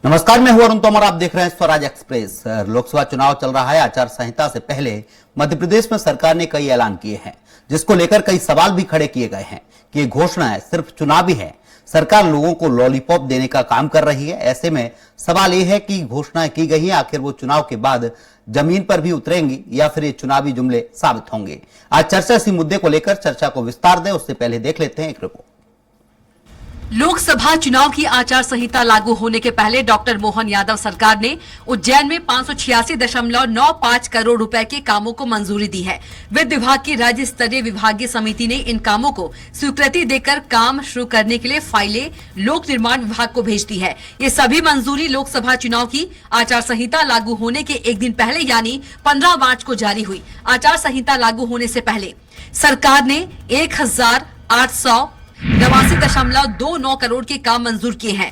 नमस्कार, मैं हूं अरुण तोमर। आप देख रहे हैं स्वराज एक्सप्रेस। लोकसभा चुनाव चल रहा है। आचार संहिता से पहले मध्य प्रदेश में सरकार ने कई ऐलान किए हैं, जिसको लेकर कई सवाल भी खड़े किए गए हैं कि ये घोषणाएं सिर्फ चुनावी है, सरकार लोगों को लॉलीपॉप देने का काम कर रही है। ऐसे में सवाल ये है कि घोषणाएं की गई हैं, आखिर वो चुनाव के बाद जमीन पर भी उतरेंगी या फिर ये चुनावी जुमले साबित होंगे। आज चर्चा इसी मुद्दे को लेकर चर्चा को विस्तार दें, उससे पहले देख लेते हैं एक रिपोर्ट। लोकसभा चुनाव की आचार संहिता लागू होने के पहले डॉक्टर मोहन यादव सरकार ने उज्जैन में 586.95 करोड़ रुपए के कामों को मंजूरी दी है। वित्त विभाग की राज्य स्तरीय विभागीय समिति ने इन कामों को स्वीकृति देकर काम शुरू करने के लिए फाइलें लोक निर्माण विभाग को भेज दी है। ये सभी मंजूरी लोकसभा चुनाव की आचार संहिता लागू होने के एक दिन पहले यानी 15 मार्च को जारी हुई। आचार संहिता लागू होने से पहले सरकार ने 1,889.29 करोड़ के काम मंजूर किए हैं।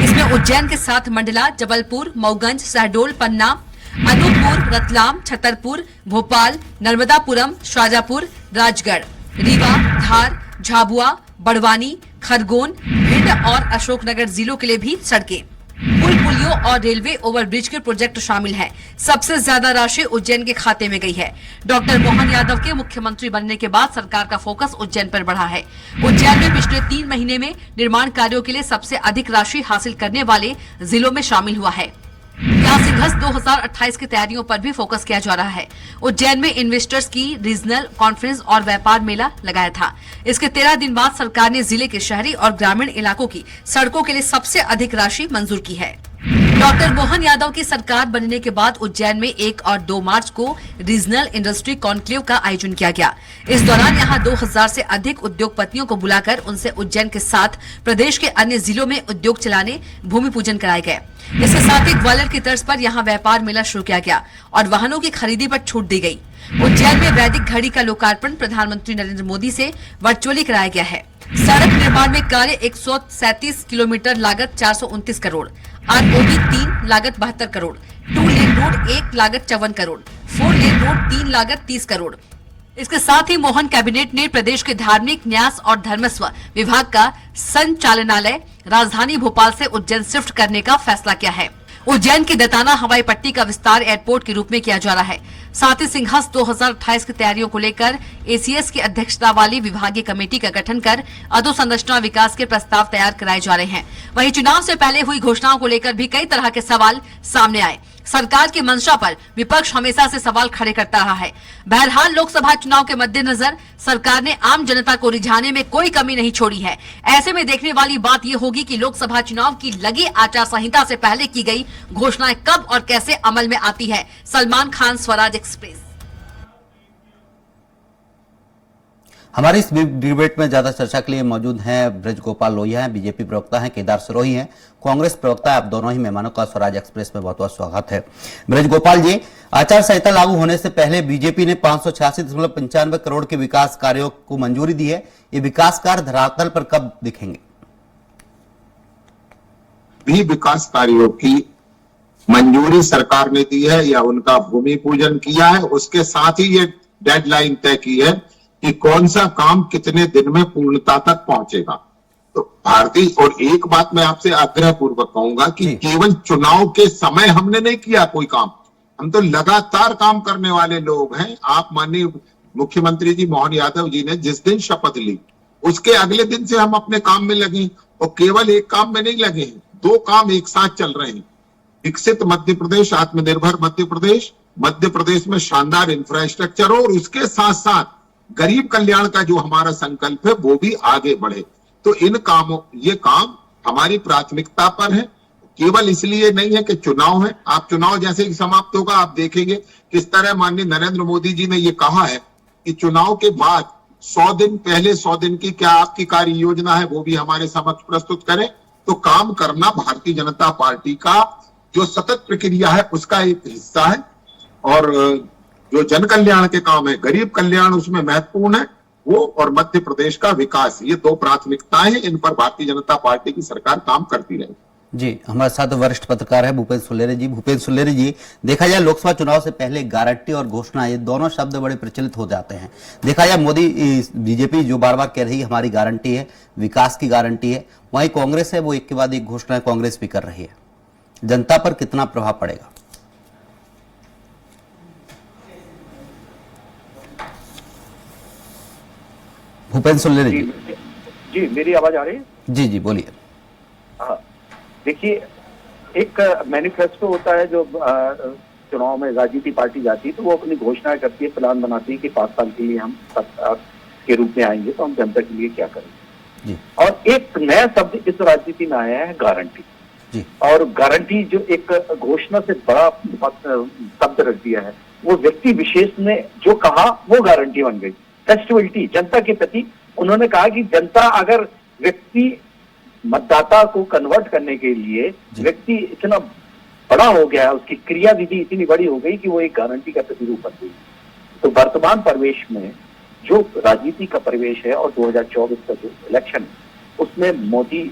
इसमें उज्जैन के साथ मंडला, जबलपुर, मऊगंज, शहडोल, पन्ना, अनूपपुर, रतलाम, छतरपुर, भोपाल, नर्मदापुरम, शाजापुर, राजगढ़, रीवा, धार, झाबुआ, बड़वानी, खरगोन, भिंड और अशोकनगर जिलों के लिए भी सड़कें, पुल, पुलियों और रेलवे ओवरब्रिज के प्रोजेक्ट शामिल हैं। सबसे ज्यादा राशि उज्जैन के खाते में गई है। डॉक्टर मोहन यादव के मुख्यमंत्री बनने के बाद सरकार का फोकस उज्जैन पर बढ़ा है। उज्जैन में पिछले 3 महीने में निर्माण कार्यों के लिए सबसे अधिक राशि हासिल करने वाले जिलों में शामिल हुआ है। यहाँ सिंहस्थ 2028 की तैयारियों पर भी फोकस किया जा रहा है। उज्जैन में इन्वेस्टर्स की रीजनल कॉन्फ्रेंस और व्यापार मेला लगाया था। इसके 13 दिन बाद सरकार ने जिले के शहरी और ग्रामीण इलाकों की सड़कों के लिए सबसे अधिक राशि मंजूर की है। डॉक्टर मोहन यादव की सरकार बनने के बाद उज्जैन में 1 और 2 मार्च को रीजनल इंडस्ट्री कॉन्क्लेव का आयोजन किया गया। इस दौरान यहां 2000 से अधिक उद्योगपतियों को बुलाकर उनसे उज्जैन के साथ प्रदेश के अन्य जिलों में उद्योग चलाने भूमि पूजन कराए गए। इसके साथ ही ग्वालियर की तर्ज पर यहां व्यापार मेला शुरू किया गया और वाहनों की खरीदी पर छूट दी गई। उज्जैन में वैदिक घड़ी का लोकार्पण प्रधानमंत्री नरेंद्र मोदी से वर्चुअली कराया गया है। सड़क निर्माण में कार्य 137 किलोमीटर, लागत 429 करोड़, ROB 3, लागत 72 करोड़, 2 लेन रोड 1, लागत 54 करोड़, 4 लेन रोड 3, लागत 30 करोड़। इसके साथ ही मोहन कैबिनेट ने प्रदेश के धार्मिक, न्यास और धर्मस्व विभाग का संचालनालय राजधानी भोपाल से उज्जैन शिफ्ट करने का फैसला किया है। उज्जैन की दताना हवाई पट्टी का विस्तार एयरपोर्ट के रूप में किया जा रहा है। साथ ही सिंहस्थ 2028 की तैयारियों को लेकर ACS की अध्यक्षता वाली विभागीय कमेटी का गठन कर अधोसंरचना विकास के प्रस्ताव तैयार कराए जा रहे हैं। वहीं चुनाव से पहले हुई घोषणाओं को लेकर भी कई तरह के सवाल सामने आए। सरकार की मंशा पर विपक्ष हमेशा से सवाल खड़े करता रहा है। बहरहाल लोकसभा चुनाव के मद्देनजर सरकार ने आम जनता को रिझाने में कोई कमी नहीं छोड़ी है। ऐसे में देखने वाली बात यह होगी कि लोकसभा चुनाव की लगी आचार संहिता से पहले की गई घोषणाएं कब और कैसे अमल में आती है। सलमान खान, स्वराज एक्सप्रेस। हमारी इस डिबेट में ज्यादा चर्चा के लिए मौजूद हैं ब्रज गोपाल लोहिया हैं, बीजेपी प्रवक्ता हैं, केदार सिरोही हैं, कांग्रेस प्रवक्ता है। आप दोनों ही मेहमानों का स्वराज एक्सप्रेस में बहुत बहुत स्वागत है। ब्रज गोपाल जी, आचार संहिता लागू होने से पहले बीजेपी ने 586.95 करोड़ के विकास कार्यों को मंजूरी दी है। ये विकास कार्य धरातल पर कब दिखेंगे? भी विकास कार्यों की मंजूरी सरकार ने दी है या उनका भूमि पूजन किया है, उसके साथ ही ये डेडलाइन तय की है कि कौन सा काम कितने दिन में पूर्णता तक पहुंचेगा। तो भारतीय, और एक बात मैं आपसे आग्रह पूर्वक कहूंगा कि केवल चुनाव के समय हमने नहीं किया कोई काम, हम तो लगातार काम करने वाले लोग हैं। आप माननीय मुख्यमंत्री जी मोहन यादव जी ने जिस दिन शपथ ली उसके अगले दिन से हम अपने काम में लगे, और केवल एक काम में नहीं लगे हैं, 2 काम एक साथ चल रहे हैं। विकसित मध्य प्रदेश, आत्मनिर्भर मध्य प्रदेश में शानदार इंफ्रास्ट्रक्चर, और उसके साथ साथ गरीब कल्याण का जो हमारा संकल्प है वो भी आगे बढ़े। तो ये काम हमारी प्राथमिकता पर है। केवल इसलिए नहीं है कि चुनाव है, आप चुनाव जैसे ही समाप्त होगा आप देखेंगे किस तरह माननीय नरेंद्र मोदी जी ने ये कहा है कि चुनाव के बाद 100 दिन पहले 100 दिन की क्या आपकी कार्य योजना है वो भी हमारे समक्ष प्रस्तुत करें। तो काम करना भारतीय जनता पार्टी का जो सतत प्रक्रिया है उसका एक हिस्सा है, और जो जन कल्याण के काम है, गरीब कल्याण उसमें महत्वपूर्ण है वो, और मध्य प्रदेश का विकास, ये 2 प्राथमिकताएं हैं। इन पर भारतीय जनता पार्टी की सरकार काम करती रहेगी। जी, हमारे साथ वरिष्ठ पत्रकार है भूपेंद्र सुलेरे जी। भूपेंद्र सुलेरे जी, देखा जाए लोकसभा चुनाव से पहले गारंटी और घोषणा, ये दोनों शब्द बड़े प्रचलित हो जाते हैं। देखा जाए मोदी, बीजेपी जो बार बार कह रही है हमारी गारंटी है, विकास की गारंटी है, वहीं कांग्रेस है वो एक के बाद एक घोषणाएं कांग्रेस भी कर रही है। जनता पर कितना प्रभाव पड़ेगा? भूपेंद्र सुल्लेरी जी। जी, मेरी आवाज आ रही है? जी जी बोलिए। हाँ, देखिए, एक मैनिफेस्टो होता है जो चुनाव में राजनीति पार्टी जाती है तो वो अपनी घोषणाएं करती है, प्लान बनाती है कि 5 साल के लिए हम सत्ता के रूप में आएंगे तो हम जनता के लिए क्या करेंगे जी। और एक नया शब्द इस राजनीति में आया है, गारंटी जी। और गारंटी जो एक घोषणा से बड़ा शब्द रख दिया है, वो व्यक्ति विशेष ने जो कहा वो गारंटी बन गई। टेस्टिबिलिटी जनता के प्रति उन्होंने कहा कि जनता अगर व्यक्ति मतदाता को कन्वर्ट करने के लिए व्यक्ति इतना बड़ा हो गया है, उसकी क्रियाविधि इतनी बड़ी हो गई कि वो एक गारंटी का प्रतिरूप बन गई। तो वर्तमान परिवेश में जो राजनीति का परिवेश है और 2024 का जो इलेक्शन है उसमें मोदी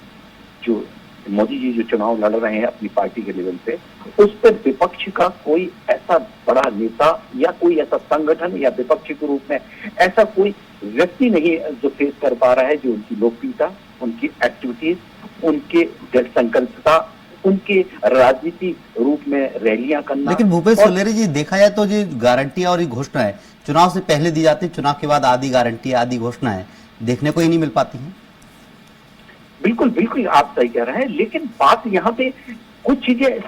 जी जो चुनाव लड़ रहे हैं अपनी पार्टी के लेवल पे, उस पर विपक्ष का कोई ऐसा बड़ा नेता या कोई ऐसा संगठन या विपक्ष के रूप में ऐसा कोई व्यक्ति नहीं जो फेस कर पा रहा है, जो उनकी लोकप्रियता, उनकी एक्टिविटीज, उनके दृढ़ संकल्पता, उनके राजनीति रूप में रैलियां करना। लेकिन भूपेंद्र सुल्लेरी जी, देखा जाए तो ये गारंटी और ये घोषणा है चुनाव से पहले दी जाती है, चुनाव के बाद आधी गारंटी आधी घोषणा है देखने को ही नहीं मिल पाती है। बिल्कुल बिल्कुल आप सही कह रहे हैं, लेकिन बात यहाँ पे कुछ चीजें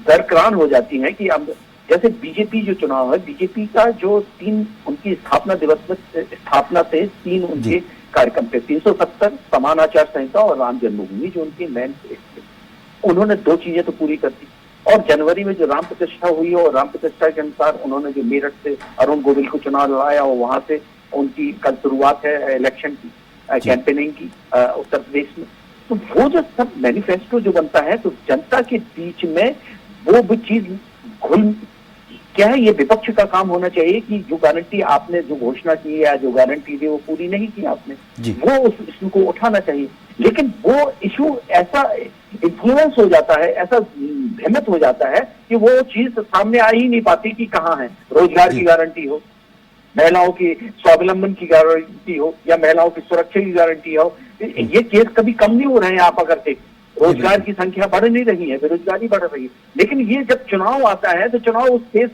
दरकरार हो जाती हैं कि अब जैसे बीजेपी जो चुनाव है, बीजेपी का जो 3 उनकी स्थापना दिवस में स्थापना से 3 उनके कार्यक्रम थे, 370 समान आचार संहिता और राम जन्मभूमि जो उनके मेन थे, उन्होंने 2 चीजें तो पूरी कर दी। और जनवरी में जो राम प्रतिष्ठा हुई और राम प्रतिष्ठा के अनुसार उन्होंने जो मेरठ से अरुण गोविल को चुनाव लड़ाया और वहां से उनकी कल शुरुआत है इलेक्शन की कैंपेनिंग की उत्तर प्रदेश में। तो वो जो सब मैनिफेस्टो जो बनता है तो जनता के बीच में वो भी चीज घुल क्या है, ये विपक्ष का काम होना चाहिए कि जो गारंटी आपने जो घोषणा की या जो गारंटी दी वो पूरी नहीं की आपने, वो उस इशू को उठाना चाहिए। लेकिन वो इशू ऐसा इन्फ्लुएंस हो जाता है, ऐसा भ्रमित हो जाता है कि वो चीज सामने आ ही नहीं पाती कि कहाँ है। रोजगार की गारंटी हो, महिलाओं की स्वावलंबन की गारंटी हो या महिलाओं की सुरक्षा की गारंटी हो, ये केस कभी कम नहीं हो रहे हैं। आप अगर देखें रोजगार की संख्या बढ़ नहीं रही है, बेरोजगारी बढ़ रही है। लेकिन ये जब चुनाव आता है तो चुनाव उस केस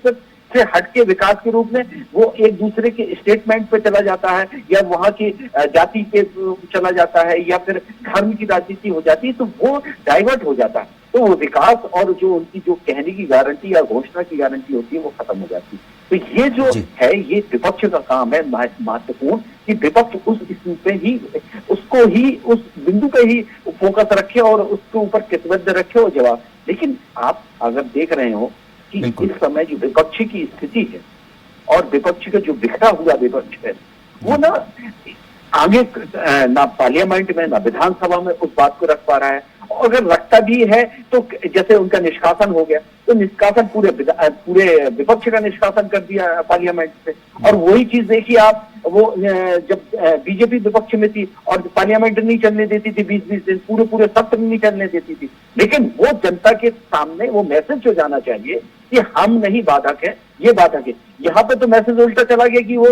से हटके विकास के रूप में वो एक दूसरे के स्टेटमेंट पे चला जाता है या वहां की जाति पे चला जाता है या फिर धर्म की राजनीति हो जाती है, तो वो डाइवर्ट हो जाता है। तो वो विकास और जो उनकी जो कहने की गारंटी या घोषणा की गारंटी होती है वो खत्म हो जाती है। तो ये जो है ये विपक्ष का काम है महत्वपूर्ण कि विपक्ष उस इश्यू पे ही उसको ही उस बिंदु पे ही फोकस रखे और उसके ऊपर प्रतिबद्ध रखे और जवाब। लेकिन आप अगर देख रहे हो कि इस समय जो विपक्ष की स्थिति है और विपक्ष का जो बिखरा हुआ विपक्ष है वो ना आगे ना पार्लियामेंट में ना विधानसभा में उस बात को रख पा रहा है। और अगर रखता भी है तो जैसे उनका निष्कासन हो गया तो निष्कासन पूरे विपक्ष का निष्कासन कर दिया पार्लियामेंट से। और वही चीज देखिए आप, वो जब बीजेपी विपक्ष में थी और पार्लियामेंट नहीं चलने देती थी 20-20 दिन, पूरे सत्र नहीं चलने देती थी, लेकिन वो जनता के सामने वो मैसेज जो जाना चाहिए कि हम नहीं बाधक है, ये बाधक है। यहाँ पे तो मैसेज उल्टा चला गया कि वो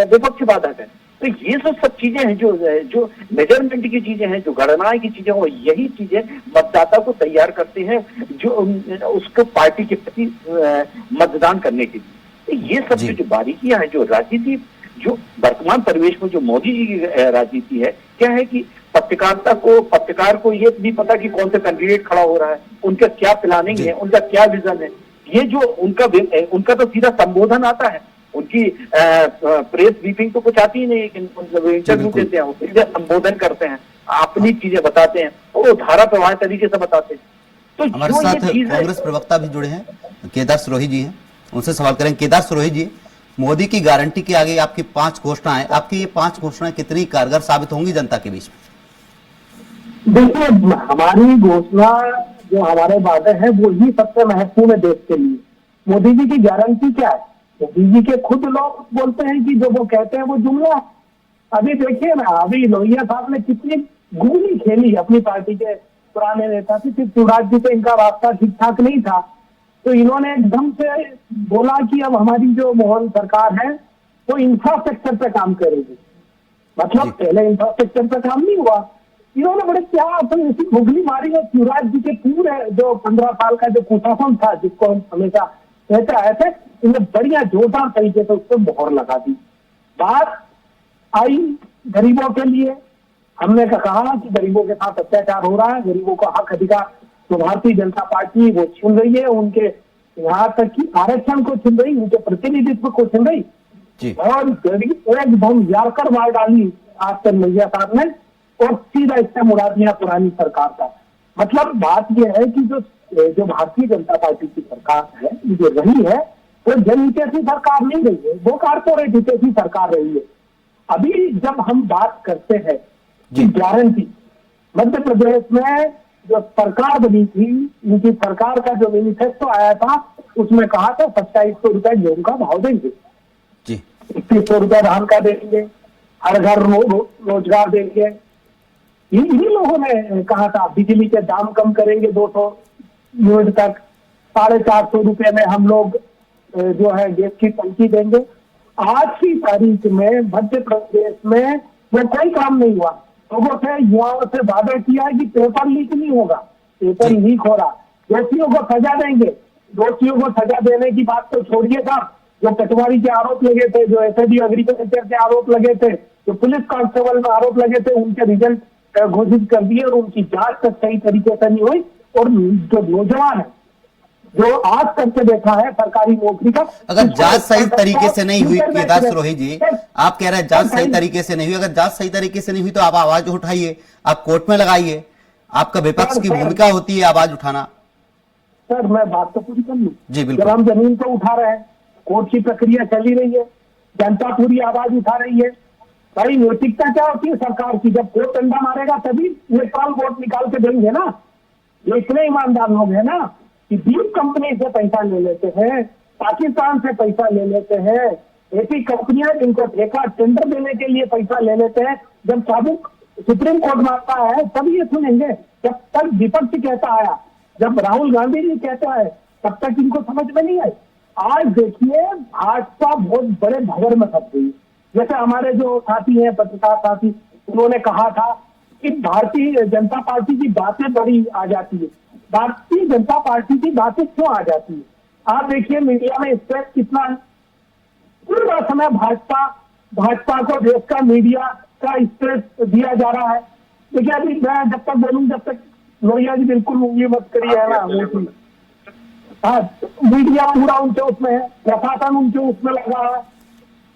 विपक्ष बाधक है। तो ये सब चीजें हैं जो मेजरमेंट की चीजें हैं, जो गणना की चीजें, और यही चीजें मतदाता को तैयार करते हैं जो उसको पार्टी के प्रति मतदान करने के लिए। तो ये सब जो बारीकियां हैं, जो राजनीति जो वर्तमान परिवेश में जो मोदी जी की राजनीति है, क्या है कि पत्रकार को ये नहीं पता कि कौन सा कैंडिडेट खड़ा हो रहा है, उनका क्या प्लानिंग है, उनका क्या विजन है। ये जो उनका तो सीधा संबोधन आता है, उनकी प्रेस ब्रीफिंग तो कुछ आती ही नहीं, लेकिन इंटरव्यू देते हैं, सीधे संबोधन करते हैं, अपनी चीजें बताते हैं, वो धारा प्रवाह तरीके से बताते हैं। तो हमारे साथ कांग्रेस प्रवक्ता भी जुड़े हैं, केदार सिरोही जी हैं, उनसे सवाल करेंगे। केदार सिरोही जी, मोदी की गारंटी के आगे आपकी 5 घोषणाएं, आपकी ये 5 घोषणाएं कितनी कारगर साबित होंगी जनता के बीच में? देखिए, हमारी घोषणा जो हमारे वादे हैं वो ही सबसे महत्वपूर्ण है देश के लिए। मोदी जी की गारंटी क्या है? मोदी जी के खुद लोग बोलते हैं कि जो वो कहते हैं वो जुमला है। अभी देखिए ना, अभी लोहिया साहब ने कितनी गुगली खेली अपनी पार्टी के पुराने नेता से, फिर शिवराज जी से इनका रास्ता ठीक ठाक नहीं था, तो इन्होंने एकदम से बोला कि अब हमारी जो मोहन सरकार है वो इंफ्रास्ट्रक्चर पे काम करेगी। मतलब पहले इंफ्रास्ट्रक्चर पे काम नहीं हुआ, इन्होंने बड़े क्या अपन मुगली मारी है। शिवराज जी के पूरे जो 15 साल का जो कुशासन था, जिसको हम हमेशा कहते आए थे, इन्हें बढ़िया जोरदार तरीके से उस पर मोहर लगा दी। बात आई गरीबों के लिए, हमने कहा कि गरीबों के साथ अत्याचार हो रहा है, गरीबों का हक अधिकार तो भारतीय जनता पार्टी वो छीन रही है, उनके यहाँ तक कि आरक्षण को छीन रही, उनके प्रतिनिधित्व को छीन रही जी। और गरीब एकदम यारकर मार डाली आज मैया साहब ने और सीधा इससे मुड़ा दिया पुरानी सरकार का। मतलब बात यह है कि जो भारतीय जनता पार्टी की सरकार है, जो रही है, वो जनहितैषी सरकार नहीं रही है, वो कारपोरेट हितैषी सरकार रही है। अभी जब हम बात करते हैं कि गारंटी, मध्य प्रदेश में जो सरकार बनी थी, इनकी सरकार का जो मैनिफेस्टो आया था, उसमें कहा था 2700 रुपए गेहूं का भाव देंगे, 2100 रुपए धान का देंगे, हर घर रोजगार देंगे। इन्हीं लोगों ने कहा था बिजली के दाम कम करेंगे 200 यूनिट तक, 450 रुपए में हम लोग जो है गैस की टंकी देंगे। आज की तारीख में मध्य प्रदेश में वो कोई काम नहीं हुआ। लोगों से, युवाओं से वादा किया है कि पेपर लीक नहीं होगा, पेपर लीक हो रहा, दोषियों को सजा देंगे। दोषियों को सजा देने की बात तो छोड़िए साहब, जो पटवारी के आरोप लगे थे, जो एसएडी एग्रीकल्चर के आरोप लगे थे, जो पुलिस कांस्टेबल में आरोप लगे थे, उनके रिजल्ट घोषित कर दिए और उनकी जांच तक सही तरीके से नहीं हुई। और जो नौजवान है, जो आज तक के देखा है सरकारी नौकरी का, अगर जांच सही तरीके से नहीं हुई, केदार सिरोही जी, आप कह रहे हैं जांच सही तरीके से नहीं हुई, अगर जांच सही तरीके से नहीं हुई तो आप आवाज उठाइए, आप कोर्ट में लगाइए, आपका विपक्ष की भूमिका होती है आवाज उठाना। सर मैं बात तो पूरी कर लूं जी बिल्कुल। जब हम जमीन को उठा रहे हैं, कोर्ट की प्रक्रिया चली रही है, जनता पूरी आवाज उठा रही है। भाई नैतिकता क्या होती है सरकार की? जब कोर्ट डंडा मारेगा तभी इलेक्ट्रॉल वोट निकाल के देंगे ना। ये इतने ईमानदार लोग हैं ना कि बीप कंपनी से पैसा ले लेते हैं, पाकिस्तान से पैसा ले लेते हैं, ऐसी कंपनियां जिनको ठेका टेंडर देने के लिए पैसा ले लेते हैं। जब साबुक सुप्रीम कोर्ट मारता है तब ये सुनेंगे। जब तक विपक्ष कहता आया, जब राहुल गांधी जी कहता है, तब तक इनको समझ में नहीं आई। आज देखिए भाजपा बहुत बड़े भंवर में फंस गई। जैसे हमारे जो साथी हैं, पत्रकार साथी, उन्होंने कहा था कि भारतीय जनता पार्टी की बातें बड़ी आ जाती है। भारतीय जनता पार्टी की बातें क्यों आ जाती है? आप देखिए मीडिया में स्ट्रेस कितना है। पूरा समय भाजपा को देश का मीडिया का स्ट्रेस दिया जा रहा है। देखिए अभी मैं जब तक बोलूं जब तक लोहिया जी बिल्कुल उंगली मत करिए, है ना। हाँ, मीडिया पूरा उनके उसमें है, प्रशासन उनके उसमें लगा है,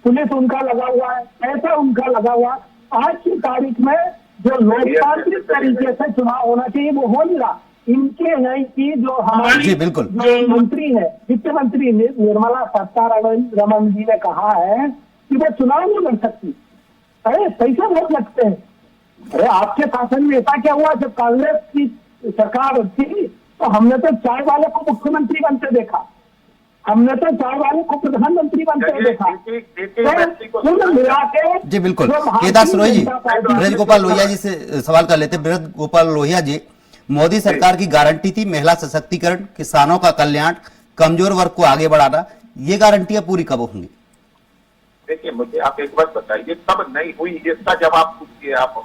पुलिस उनका लगा हुआ है, पैसा उनका लगा हुआ है। आज की तारीख में जो लोकतांत्रिक तरीके से चुनाव होना चाहिए वो हो नहीं रहा। इनके नहीं की जो हमारी जो मंत्री है, वित्त मंत्री निर्मला सीतारमण जी ने कहा है कि वो चुनाव नहीं लड़ सकती। अरे पैसे बहुत लगते हैं। अरे आपके शासन में ऐसा क्या हुआ? जब कांग्रेस की सरकार थी तो हमने तो चाय वाले को मुख्यमंत्री बनते देखा, हमने तो चाय वाले को प्रधानमंत्री बनते देखा। तो मिला के जी बिल्कुल। केदार सिरोही जी, ब्रज गोपाल लोहिया जी से सवाल कर लेते। ब्रज गोपाल लोहिया जी, मोदी सरकार की गारंटी थी महिला सशक्तिकरण, किसानों का कल्याण, कमजोर वर्ग को आगे बढ़ाना, ये गारंटियां पूरी कब होंगी? देखिए मुझे आप एक बात बताइए, तब नहीं हुई इसका जवाब पूछिए आप।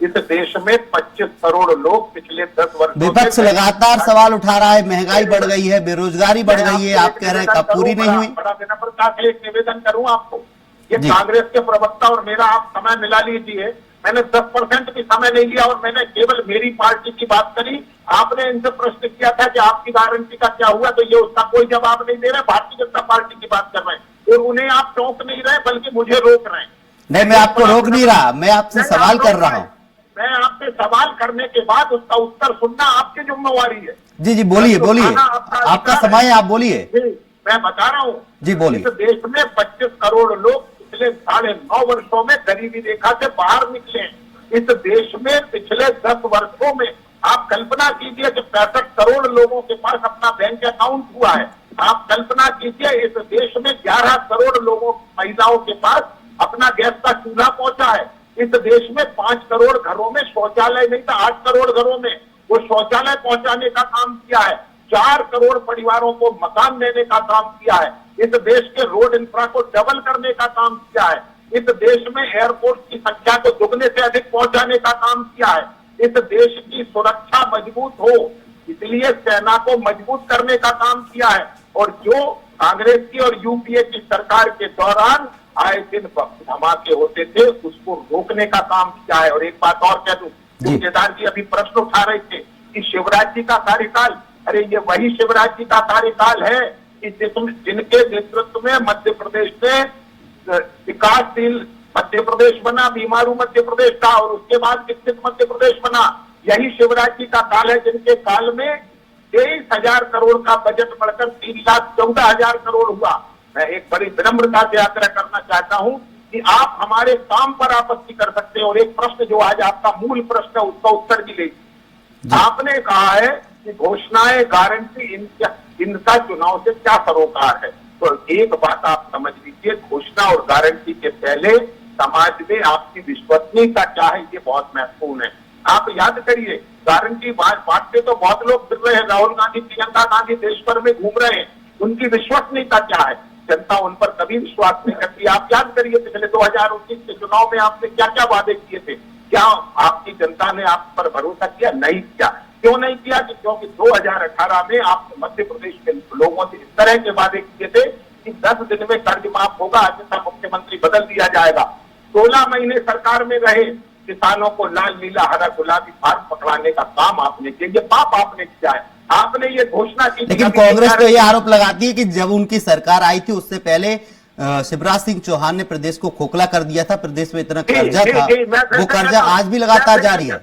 इस देश में 25 करोड़ लोग पिछले 10 वर्षों विपक्ष लगातार सवाल उठा रहा है, महंगाई बढ़ गई है, बेरोजगारी बढ़ गई है, आप कह रहे हैं कब पूरी नहीं हुई? बड़ा देना पड़ता है। एक निवेदन करूं आपको, ये कांग्रेस के प्रवक्ता और मेरा आप समय मिला लीजिए। मैंने 10% भी समय नहीं लिया और मैंने केवल मेरी पार्टी की बात करी। आपने इनसे प्रश्न किया था कि आपकी गारंटी का क्या हुआ, तो ये उसका कोई जवाब नहीं दे रहे, भारतीय जनता पार्टी की बात कर रहे हैं और उन्हें आप टोक नहीं रहे बल्कि मुझे रोक रहे हैं। नहीं, मैं आपको रोक नहीं रहा, मैं आपसे सवाल कर रहा हूँ। मैं आपसे सवाल करने के बाद उसका उत्तर सुनना आपकी जिम्मेवारी है। जी जी बोलिए बोलिए, आपका समय है, आप बोलिए। मैं बता रहा हूँ जी बोलिए। इस देश में 25 करोड़ लोग पिछले 9.5 वर्षों में गरीबी रेखा से बाहर निकले हैं। इस देश में पिछले 10 वर्षों में आप कल्पना कीजिए कि 65 करोड़ लोगों के पास अपना बैंक अकाउंट हुआ है। आप कल्पना कीजिए इस देश में 11 करोड़ लोगों महिलाओं के पास अपना गैस का चूल्हा पहुंचा है। इस देश में 5 करोड़ घरों में शौचालय नहीं था, 8 करोड़ घरों में वो शौचालय पहुंचाने का काम किया है। 4 करोड़ परिवारों को मकान देने का काम किया है। इस देश के रोड इंफ्रा को डबल करने का काम किया है। इस देश में एयरपोर्ट की संख्या को दुगने से अधिक पहुंचाने का काम किया है। इस देश की सुरक्षा मजबूत हो इसलिए सेना को मजबूत करने का काम किया है। और जो कांग्रेस की और यूपीए की सरकार के दौरान आए दिन धमाके होते थे उसको रोकने का काम किया है। और एक बात और कह दूं, केदार जी अभी प्रश्न उठा रहे थे कि शिवराज जी का कार्यकाल, अरे ये वही शिवराज जी का कार्यकाल है कि जिनके नेतृत्व में मध्य प्रदेश में विकासशील मध्य प्रदेश बना, बीमारू मध्य प्रदेश था और उसके बाद विकसित मध्य प्रदेश बना। यही शिवराज जी का काल है जिनके काल में 23,000 करोड़ का बजट बढ़कर 3,14,000 करोड़ हुआ। मैं एक बड़ी विनम्रता से आग्रह करना चाहता हूं कि आप हमारे काम पर आपत्ति कर सकते हैं और एक प्रश्न जो आज आपका मूल प्रश्न है उसका उत्तर भी लीजिए। आपने कहा है कि घोषणाएं, गारंटी, इनका चुनाव से क्या सरोकार है। तो एक बात आप समझ लीजिए, घोषणा और गारंटी के पहले समाज में आपकी विश्वसनीयता क्या है ये बहुत महत्वपूर्ण है। आप याद करिए, गारंटी बांटते तो बहुत लोग फिर रहे हैं, राहुल गांधी, प्रियंका गांधी देश भर में घूम रहे हैं, उनकी विश्वसनीयता क्या है। जनता उन पर कभी विश्वास नहीं करती। आप याद करिए पिछले 2019 के चुनाव में आपने क्या क्या वादे किए थे, क्या आपकी जनता ने आप पर भरोसा किया? नहीं किया। क्यों नहीं किया? क्योंकि 2018 में आप मध्य प्रदेश के लोगों से इस तरह के वादे किए थे कि 10 दिन में कर्ज माफ होगा, अन्यथा मुख्यमंत्री बदल दिया जाएगा। 16 महीने सरकार में रहे, किसानों को लाल नीला हरा गुलाबी फार्म पकड़ाने का काम आपने किया, ये पाप आपने किया है। आपने ये घोषणा की, लेकिन कांग्रेस तो ये आरोप लगाती है कि जब उनकी सरकार आई थी उससे पहले शिवराज सिंह चौहान ने प्रदेश को खोखला कर दिया था, प्रदेश में इतना कर्जा था, वो कर्जा आज भी लगातार जारी है,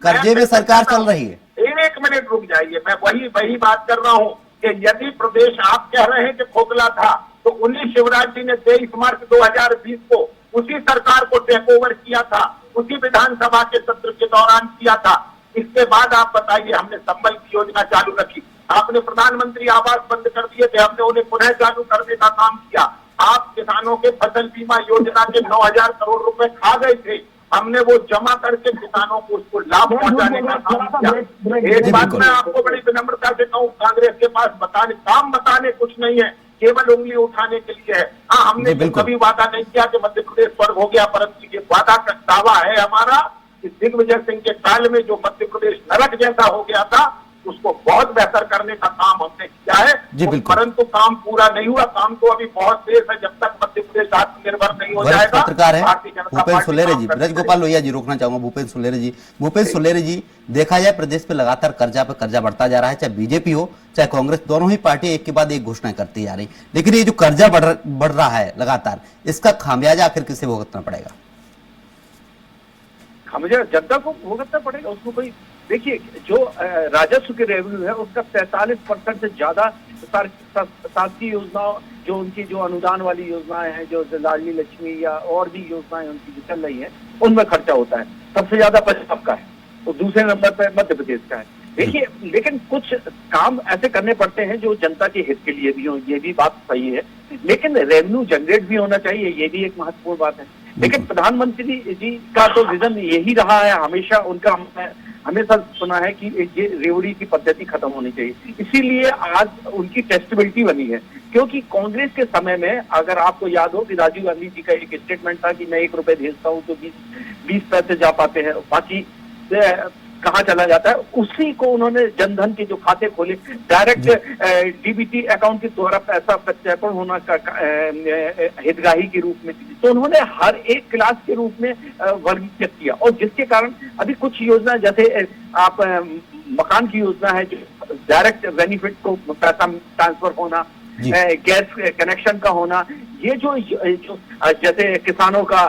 कर्जे में सरकार चल रही है। एक मिनट रुक जाइए, मैं वही बात कर रहा हूं कि यदि प्रदेश आप कह रहे हैं कि खोखला था तो उन्हीं शिवराज जी ने 23 मार्च 2020 को उसी सरकार को टेक ओवर किया था, उसी विधानसभा के सत्र के दौरान किया था। इसके बाद आप बताइए, हमने संबल की योजना चालू रखी, आपने प्रधानमंत्री आवास बंद कर दिए थे, हमने उन्हें पुनः चालू करने का काम किया। आप किसानों के फसल बीमा योजना के 9,000 करोड़ रुपए खा गए थे, हमने वो जमा करके किसानों को उसको लाभ पहुंचाने का काम किया। एक बात मैं आपको बड़ी विनम्रता से कहूँ, कांग्रेस के पास काम बताने कुछ नहीं है, केवल उंगली उठाने के लिए है। हाँ, हमने कभी वादा नहीं किया कि मध्य प्रदेश स्वर्ग हो गया, परंतु ये वादा का दावा है हमारा कि दिग्विजय सिंह के काल में जो मध्य प्रदेश नरक जैसा हो गया था उसको बहुत बेहतर करने का काम हमने किया है। परंतु काम पूरा नहीं हुआ, काम तो अभी बहुत देर है, जब तक मध्य प्रदेश आत्मनिर्भर नहीं हो जाएगा। पत्रकार है भूपेन्द्र सुलेरे जी, ब्रज गोपाल लोहिया जी, रोकना चाहूंगा भूपेन्द्र सुलेरे जी, देखा जाए प्रदेश पे लगातार कर्जा पे कर्जा बढ़ता जा रहा है, चाहे बीजेपी हो चाहे कांग्रेस, दोनों ही पार्टी एक के बाद एक घोषणाएं करती जा रही, लेकिन ये जो कर्जा बढ़ रहा है लगातार, इसका खामियाजा आखिर किसे भुगतना पड़ेगा? खामियाजा जनता को भुगतना पड़ेगा। उसको कोई, देखिए, जो राजस्व के रेवेन्यू है उसका 43% से ज्यादा शासकीय योजनाओं, जो उनकी जो अनुदान वाली योजनाएं हैं, जो लाडली लक्ष्मी या और भी योजनाएं उनकी जो चल रही है, उनमें खर्चा होता है। सबसे ज्यादा पंजाब का है और दूसरे नंबर पर मध्य प्रदेश का है। देखिए, लेकिन कुछ काम ऐसे करने पड़ते हैं जो जनता के हित के लिए भी हो, ये भी बात सही है, लेकिन रेवेन्यू जनरेट भी होना चाहिए, ये भी एक महत्वपूर्ण बात है। लेकिन प्रधानमंत्री जी का तो विजन यही रहा है हमेशा, उनका हमेशा सुना है कि ये रेवड़ी की पद्धति खत्म होनी चाहिए, इसीलिए आज उनकी टेस्टेबिलिटी बनी है। क्योंकि कांग्रेस के समय में, अगर आपको याद हो कि राजीव गांधी जी का एक स्टेटमेंट था कि मैं 1 रुपए भेजता हूँ तो 20 पैसे जा पाते हैं, बाकी कहाँ चला जाता है। उसी को उन्होंने जनधन के जो खाते खोले, डायरेक्ट डीबीटी अकाउंट के द्वारा पैसा प्रत्यर्पण होना का हितग्राही के रूप में, तो उन्होंने हर एक क्लास के रूप में वर्गीकृत किया। और जिसके कारण अभी कुछ योजना, जैसे आप मकान की योजना है, जो डायरेक्ट बेनिफिट को पैसा ट्रांसफर होना, गैस कनेक्शन का होना, ये जो जैसे किसानों का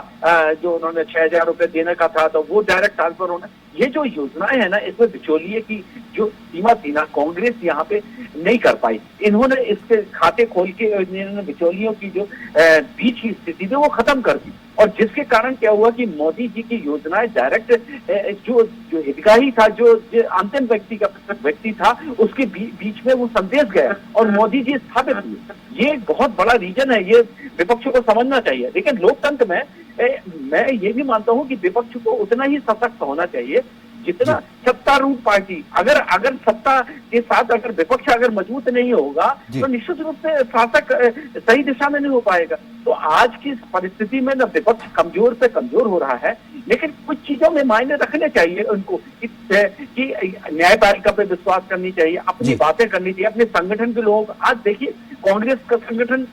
जो उन्होंने 6,000 रुपए देने का था तो वो डायरेक्ट ट्रांसफर होना, ये जो योजनाएं है ना, इसमें बिचौलिए की जो सीमा थी ना, कांग्रेस यहाँ पे नहीं कर पाई। इन्होंने इसके खाते खोल के इन्होंने बिचौलियों की जो बीच की स्थिति थी वो खत्म कर दी। और जिसके कारण क्या हुआ कि मोदी जी की योजनाएं डायरेक्ट जो हितग्राही था, जो अंतिम व्यक्ति था, उसके बीच में वो संदेश गया और मोदी जी स्थापित हुए। ये बहुत बड़ा रीजन है, ये विपक्ष को समझना चाहिए। लेकिन लोकतंत्र में मैं ये भी मानता हूं कि विपक्ष को उतना ही सशक्त होना चाहिए जितना सत्तारूढ़ पार्टी अगर सत्ता के साथ अगर विपक्ष अगर मजबूत नहीं होगा तो निश्चित रूप से शासक सही दिशा में नहीं हो पाएगा। तो आज की परिस्थिति में न विपक्ष कमजोर से कमजोर हो रहा है, लेकिन कुछ चीजों में मायने रखने चाहिए उनको कि न्यायपालिका पे विश्वास करनी चाहिए, अपनी बातें करनी चाहिए, अपने संगठन के लोग। आज देखिए कांग्रेस का संगठन,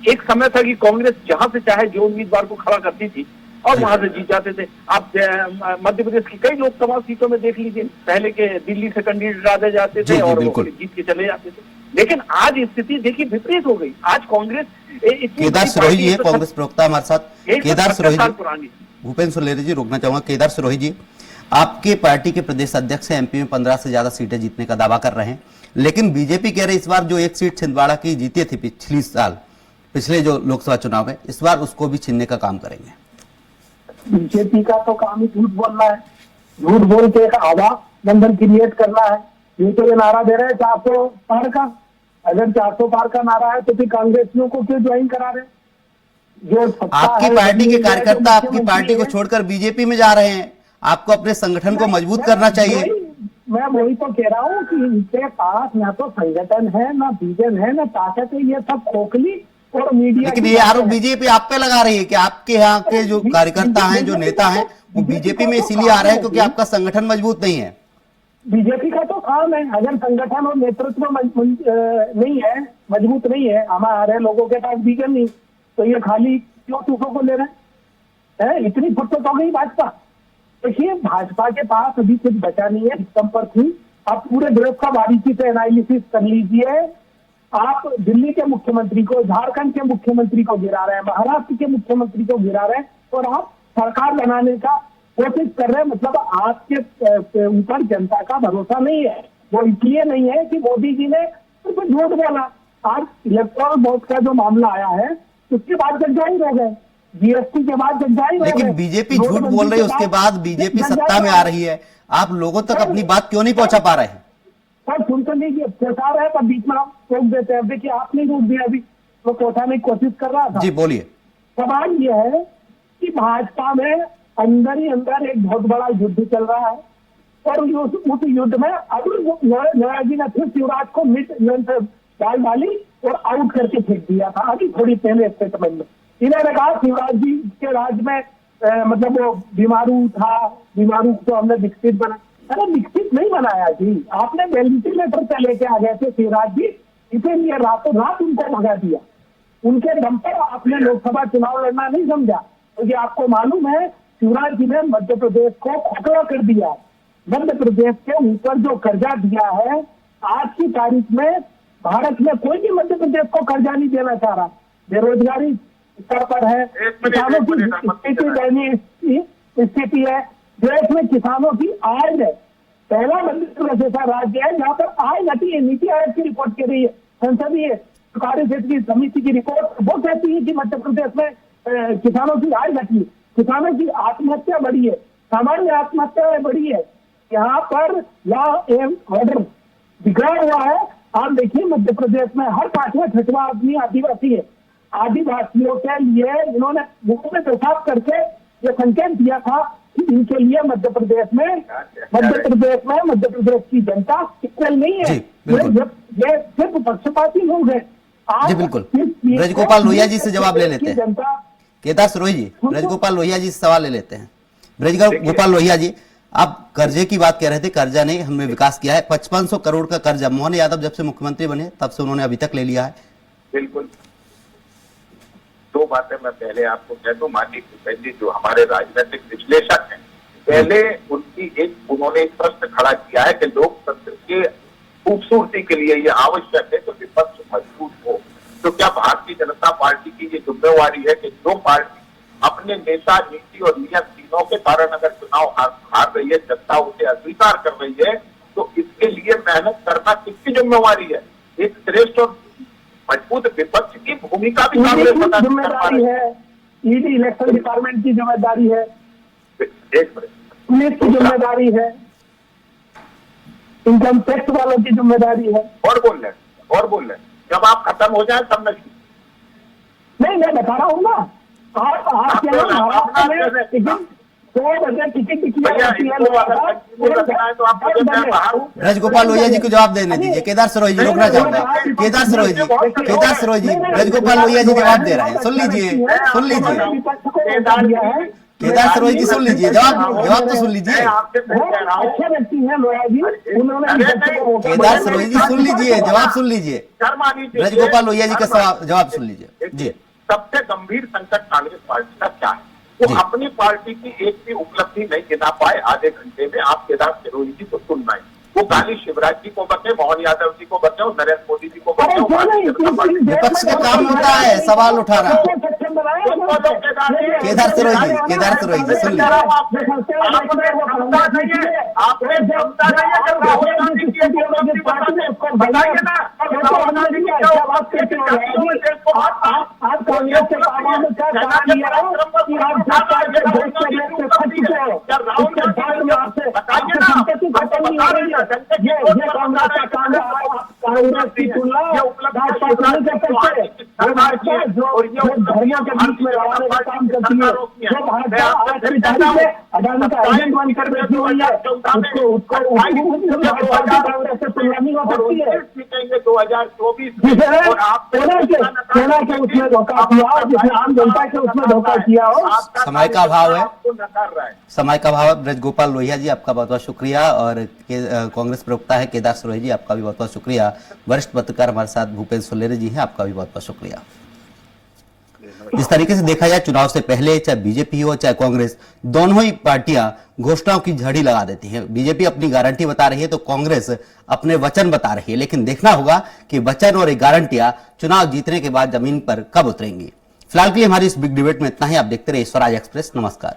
एक समय था कि कांग्रेस जहां से चाहे जो उम्मीदवार को खड़ा करती थी और वहां से जीत जाते थे। आप मध्य प्रदेश की कई लोकसभा सीटों में देख लीजिए, पहले के दिल्ली से कैंडिडेट डाले जाते थे और वो जीत के चले जाते थे। लेकिन आज स्थिति देखिए विपरीत हो गई। आज कांग्रेस केदार सिरोही जी है, कांग्रेस प्रवक्ता हमारे साथ। केदार सिरोही जी, भूपेंद्र सुलेरी जी, रोकना चाहूंगा। केदार सिरोही जी, आपके पार्टी के प्रदेश अध्यक्ष हैं, एमपी में 15 से ज्यादा सीटें जीतने का दावा कर रहे हैं, लेकिन बीजेपी कह रही इस बार जो एक सीट छिंदवाड़ा की जीती थी पिछली साल, पिछले जो लोकसभा चुनाव में, इस बार उसको भी छीनने का काम करेंगे। बीजेपी का तो काम ही झूठ बोलना है, झूठ बोल के एक आवाज बंधन क्रिएट करना है। ये तो ये नारा दे रहे हैं 400 पार का। अगर 400 पार का नारा है तो फिर कांग्रेसियों को क्यों ज्वाइन करा रहे? जो आपकी पार्टी के कार्यकर्ता आपकी पार्टी को छोड़कर बीजेपी में जा रहे हैं, आपको अपने संगठन को मजबूत करना चाहिए। मैं वही तो कह रहा हूँ कि इनके पास ना तो संगठन है, ना विजन है, ना ताकत है। ये सब खोखली और मीडिया। लेकिन ये आरोप बीजेपी आप पे लगा रही है कि आपके यहाँ के जो कार्यकर्ता हैं, जो नेता हैं, वो बीजेपी में इसीलिए आ रहे हैं क्योंकि आपका संगठन मजबूत नहीं है। बीजेपी का तो काम है, अगर संगठन और नेतृत्व नहीं है, मजबूत नहीं है, हमारे लोगों के पास विजन नहीं, तो ये खाली क्यों दूसरों को ले रहे हैं? इतनी फुर्सत हो गई भाजपा। देखिए भाजपा के पास अभी कुछ बचा नहीं है, सिस्टम पर थी। आप पूरे देश का बारीकी से एनालिसिस कर लीजिए। आप दिल्ली के मुख्यमंत्री को, झारखंड के मुख्यमंत्री को गिरा रहे हैं, महाराष्ट्र के मुख्यमंत्री को गिरा रहे हैं, और आप सरकार बनाने का कोशिश कर रहे हैं। मतलब आपके ऊपर जनता का भरोसा नहीं है। वो इसलिए नहीं है कि मोदी जी ने सिर्फ झूठ बोला। आज इलेक्टोरल बोर्ड का जो मामला आया है उसके बाद जग जाहिर हो गए, जीएसटी के बाद जग जाहिर हो गए। लेकिन बीजेपी झूठ बोल रही है, उसके बाद बीजेपी सत्ता में आ रही है, आप लोगों तक अपनी बात क्यों नहीं पहुंचा पा रहे हैं? सर सुन तो लीजिए, प्रसार है पर बीच में आप रोक देते हैं। देखिए आपने रोक दिया, अभी वो पहुंचाने की कोशिश कर रहा था। जी बोलिए। सवाल ये है कि भाजपा में अंदर ही अंदर एक बहुत बड़ा युद्ध चल रहा है, और उस युद्ध में अभी नोया जी ने फिर शिवराज को मिड से डाल डाली और आउट करके फेंक दिया था अभी थोड़ी पहले स्टेटमेंट में। इन्होंने कहा शिवराज जी के राज में मतलब वो बीमारू था, बीमारू को हमने विकसित बना। अरे विकसित नहीं बनाया जी, आपने वेंटिलेटर से लेके आ गए थे शिवराज जी, इसीलिए रातों रात उनको भगा दिया। उनके दम पर आपने लोकसभा चुनाव लड़ना नहीं समझा, क्योंकि आपको मालूम है शिवराज जी ने मध्य प्रदेश को खोखला कर दिया। मध्य प्रदेश के ऊपर जो कर्जा दिया है, आज की तारीख में भारत में कोई भी मध्य प्रदेश को कर्जा नहीं देना चाह रहा। बेरोजगारी स्तर पर है, किसानों की स्थिति दयनीय स्थिति है, देश में किसानों की आय है। पहला मध्य प्रदेश ऐसा राज्य है जहाँ पर आय घटी है। नीति आयोग की रिपोर्ट कह रही है, संसदीय कार्य क्षेत्र की समिति की रिपोर्ट वो कहती है कि मध्य प्रदेश में किसानों की आय घटी है, किसानों की आत्महत्या बढ़ी है, सामान्य आत्महत्या बढ़ी है। यहाँ पर लॉ एंड ऑर्डर बिगड़ा हुआ है। आप देखिए मध्य प्रदेश में हर 5वां 6वां आदमी आदिवासी है। आदिवासियों के लिए इन्होंने मुंह में पेशाब करके ये संकेत दिया था कि इनके लिए मध्य प्रदेश की जनता इक्वल नहीं है। ये सिर्फ पक्षपाती लोग हैं। जी बिल्कुल। ब्रजगोपाल लोहिया जी से जवाब ले लेते हैं। केदार सिरोही जी, ब्रजगोपाल लोहिया जी से सवाल ले लेते हैं। ब्रजगोपाल लोहिया जी, आप कर्जे की बात कह रहे थे, कर्जा नहीं हमने विकास किया है। 5500 करोड़ का कर्जा मोहन यादव जब से मुख्यमंत्री बने तब से उन्होंने अभी तक ले लिया है। बिल्कुल। दो बातें मैं पहले आपको कह दूं, माननीय भूपेंद्र जी जो हमारे राजनीतिक विश्लेषक हैं, पहले उन्होंने एक प्रश्न खड़ा किया है कि लोकतंत्र के खूबसूरती के लिए ये आवश्यक है कि विपक्ष मजबूत हो। तो क्या भारतीय जनता पार्टी की ये जिम्मेवारी है कि जो पार्टी अपने नेता, नीति और नियम तीनों के कारण अगर चुनाव हार रही है, जनता उसे अस्वीकार कर रही है, तो इसके लिए मेहनत करना किसकी जिम्मेवारी है? एक श्रेष्ठ और मजबूत विपक्ष की भूमिका भी जिम्मेदारी है, ईडी इलेक्शन डिपार्टमेंट की जिम्मेदारी है, एक मिनट, पुलिस की जिम्मेदारी है, इनकम टैक्स वालों की जिम्मेदारी है। और बोल रहे जब आप खत्म हो जाए तब नहीं, मैं बता रहा हूँ ना। आप क्या महाराष्ट्र में, लेकिन 100 बजे टिकट किया भैया इनको अगर कंटिन्यू रखना है तो आप मुझे मैं बाहर हूँ। ब्रजगोपाल लोहिया जी को जवाब देने दीजिए। केदार सरोज जी, रोकना चाहूंगा। केदार सरोज जी, ब्रजगोपाल लोहिया जी जवाब दे रहे हैं, सुन लीजिए, सुन लीजिए। केदार सरोज जी सुन लीजिए, जवाब तो सुन लीजिए। मैं आपसे सही कह रहा हूँ। अच्छे व्यक्ति हैं लोया जी, उन्होंने केदार सरोज जी सुन लीजिए, जवाब सुन लीजिए। शर्मा नहीं कीजिए। ब्रजगोपाल लोहिया जी का जवाब सुन लीजिए जी। सबसे गंभीर संकट कांग्रेस पार्टी का क्या है? वो जी। अपनी पार्टी की एक भी उपलब्धि नहीं गिना पाए आधे घंटे में। आप केदार सिरोही जी को सुन पाए, वो गाली शिवराज जी को बचे, मोहन यादव जी को बचे, नरेंद्र मोदी जी को बचे। विपक्ष का काम होता है सवाल उठाना। केदार सरोज जी, केदार सरोज जी सुन लीजिए। आपने क्षमता नहीं है जब राहुल गांधी की एक उपलब्धि बताइए ना। राहुल गांधी की क्या उपलब्धि है? आप कांग्रेस के कामों में क्या काम किया है कि आप सरकार के देश के लिए खर्च करो, उसके बाद में आपसे संपत्ति खत्म नहीं हो रही है। ये कांग्रेस का काम है। कांग्रेस की तुलना भाजपा से नहीं कर सकते। वो भाजपा जो धर्मों के बीच में लड़ाने का काम करती है, जो भाजपा आज की तारीख में अदानी का एजेंट बनकर बैठी हुई है, उसको कांग्रेस से तुलना नहीं हो सकती है। 2024 सेना के उसमें धोखा किया, जिसने आम जनता के उसमें धोखा किया हो। समय का अभाव है, नकार रहा है। समय का अभाव है। ब्रजगोपाल लोहिया जी आपका बहुत बहुत शुक्रिया, और कांग्रेस प्रवक्ता है केदार सरोज जी आपका भी बहुत बहुत शुक्रिया। वरिष्ठ पत्रकार हमारे साथ भूपेंद्र सोलेरे जी हैं, आपका भी बहुत बहुत शुक्रिया। इस तरीके से देखा जाए, चुनाव से पहले चाहे बीजेपी हो चाहे कांग्रेस, दोनों ही पार्टियां घोषणाओं की झड़ी लगा देती हैं। बीजेपी अपनी गारंटी बता रही है तो कांग्रेस अपने वचन बता रही है, लेकिन देखना होगा कि वचन और गारंटियां चुनाव जीतने के बाद जमीन पर कब उतरेंगी। फिलहाल के लिए हमारी इस बिग डिबेट में इतना ही। आप देखते रहिए स्वराज एक्सप्रेस। नमस्कार।